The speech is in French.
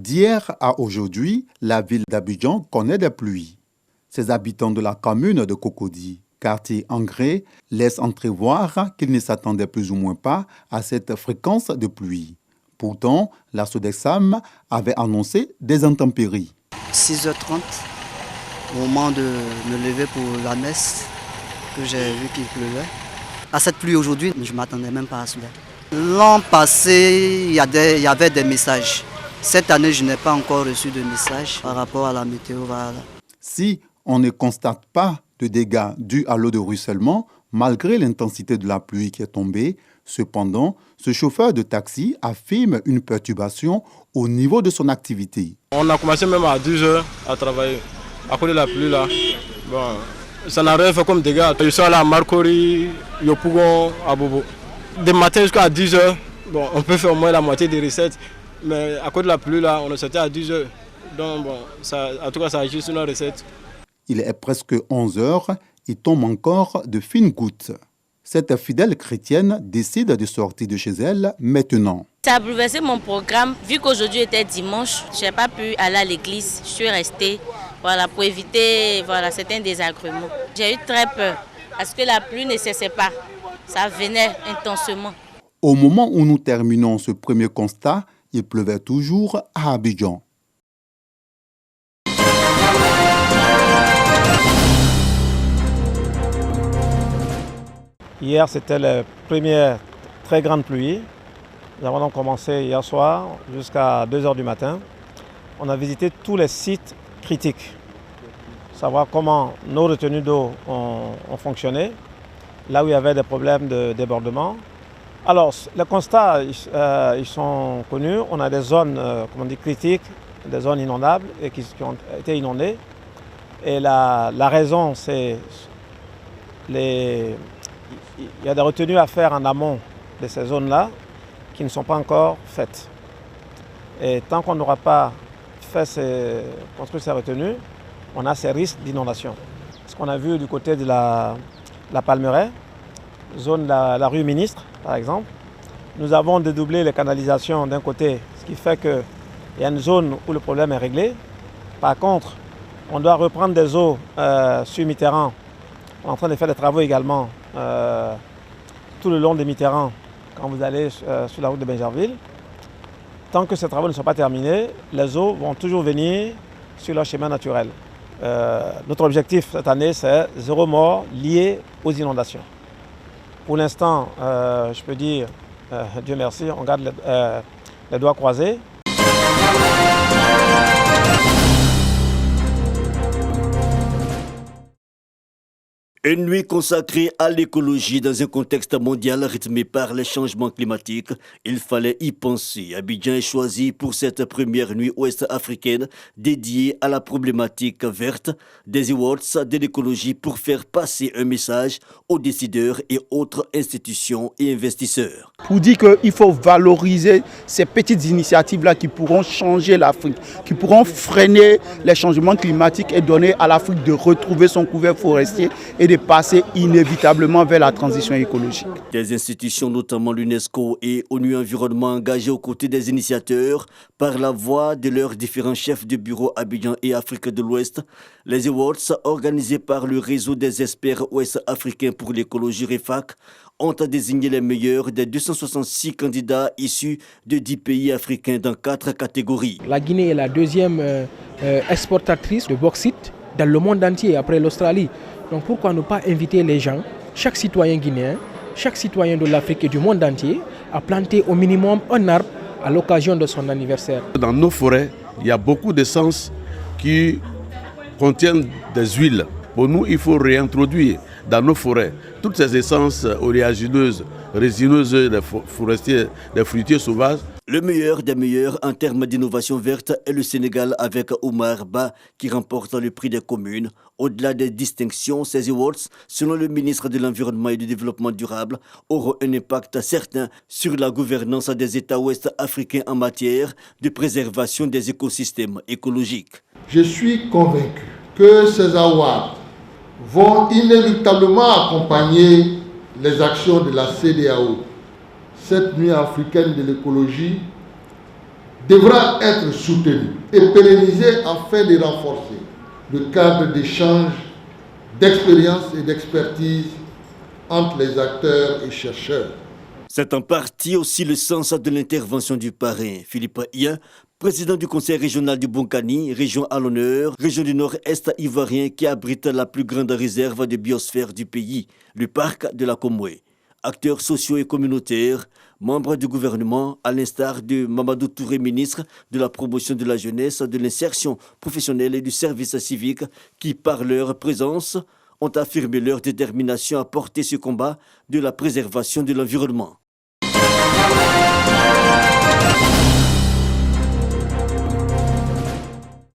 D'hier à aujourd'hui, la ville d'Abidjan connaît des pluies. Ses habitants de la commune de Cocody, quartier Engré, laissent entrevoir qu'ils ne s'attendaient plus ou moins pas à cette fréquence de pluie. Pourtant, la Sodexam avait annoncé des intempéries. 6h30, au moment de me lever pour la messe, que j'ai vu qu'il pleuvait. À cette pluie aujourd'hui, je ne m'attendais même pas à cela. L'an passé, il y avait des messages. Cette année, je n'ai pas encore reçu de message par rapport à la météo. Voilà. Si on ne constate pas de dégâts dus à l'eau de ruissellement, malgré l'intensité de la pluie qui est tombée, cependant, ce chauffeur de taxi affirme une perturbation au niveau de son activité. On a commencé même à 10h à travailler. À cause de la pluie là, bon, ça n'a rien fait comme dégâts. Je suis allé à Marcory, Yopougon, à Bobo. Des matins jusqu'à 10h, bon, on peut faire au moins la moitié des recettes. Mais à cause de la pluie là, on est sorti à 10h. Donc bon, ça, en tout cas, ça agit sur nos recettes. Il est presque 11h, il tombe encore de fines gouttes. Cette fidèle chrétienne décide de sortir de chez elle maintenant. Ça a bouleversé mon programme. Vu qu'aujourd'hui était dimanche, je n'ai pas pu aller à l'église. Je suis restée pour éviter certains désagréments. J'ai eu très peur parce que la pluie ne cessait pas. Ça venait intensément. Au moment où nous terminons ce premier constat, il pleuvait toujours à Abidjan. Hier, c'était la première très grande pluie. Nous avons donc commencé hier soir jusqu'à 2h du matin. On a visité tous les sites critiques, savoir comment nos retenues d'eau ont fonctionné, là où il y avait des problèmes de débordement. Alors, les constats, ils sont connus. On a des zones, critiques, des zones inondables et qui ont été inondées. Et la raison, c'est il y a des retenues à faire en amont de ces zones-là qui ne sont pas encore faites. Et tant qu'on n'aura pas construit ces retenues, on a ces risques d'inondation. Ce qu'on a vu du côté de la Palmeraie, zone de la rue Ministre, par exemple, nous avons dédoublé les canalisations d'un côté, ce qui fait qu'il y a une zone où le problème est réglé. Par contre, on doit reprendre des eaux sur Mitterrand. On est en train de faire des travaux également tout le long de Mitterrand, quand vous allez sur la route de Benjerville. Tant que ces travaux ne sont pas terminés, les eaux vont toujours venir sur leur chemin naturel. Notre objectif cette année, c'est 0 mort lié aux inondations. Pour l'instant, je peux dire, Dieu merci, on garde les doigts croisés. Une nuit consacrée à l'écologie dans un contexte mondial rythmé par les changements climatiques. Il fallait y penser. Abidjan est choisi pour cette première nuit ouest-africaine dédiée à la problématique verte des awards de l'écologie pour faire passer un message aux décideurs et autres institutions et investisseurs. Pour dire qu'il faut valoriser ces petites initiatives-là qui pourront changer l'Afrique, qui pourront freiner les changements climatiques et donner à l'Afrique de retrouver son couvert forestier et de passer inévitablement vers la transition écologique. Des institutions, notamment l'UNESCO et ONU Environnement, engagées aux côtés des initiateurs par la voix de leurs différents chefs de bureau Abidjan et Afrique de l'Ouest. Les awards, organisés par le réseau des experts ouest-africains pour l'écologie REFAC, ont désigné les meilleurs des 266 candidats issus de 10 pays africains dans 4 catégories. La Guinée est la deuxième exportatrice de bauxite dans le monde entier après l'Australie. Donc pourquoi ne pas inviter les gens, chaque citoyen guinéen, chaque citoyen de l'Afrique et du monde entier, à planter au minimum un arbre à l'occasion de son anniversaire. Dans nos forêts, il y a beaucoup d'essences qui contiennent des huiles. Pour nous, il faut réintroduire dans nos forêts toutes ces essences oléagineuses, résineuses des forestiers, des fruitiers sauvages. Le meilleur des meilleurs en termes d'innovation verte est le Sénégal avec Oumar Ba qui remporte le prix des communes. Au-delà des distinctions, ces awards, selon le ministre de l'Environnement et du Développement durable, auront un impact certain sur la gouvernance des États ouest-africains en matière de préservation des écosystèmes écologiques. Je suis convaincu que ces awards vont inéluctablement accompagner les actions de la CEDEAO. Cette nuit africaine de l'écologie devra être soutenu et pérennisé afin de renforcer le cadre d'échange, d'expérience et d'expertise entre les acteurs et chercheurs. C'est en partie aussi le sens de l'intervention du parrain, Philippe Ia, président du conseil régional du Bonkani, région à l'honneur, région du nord-est ivoirien qui abrite la plus grande réserve de biosphère du pays, le parc de la Komwe. Acteurs sociaux et communautaires, membres du gouvernement, à l'instar de Mamadou Touré, ministre de la promotion de la jeunesse, de l'insertion professionnelle et du service civique, qui par leur présence ont affirmé leur détermination à porter ce combat de la préservation de l'environnement.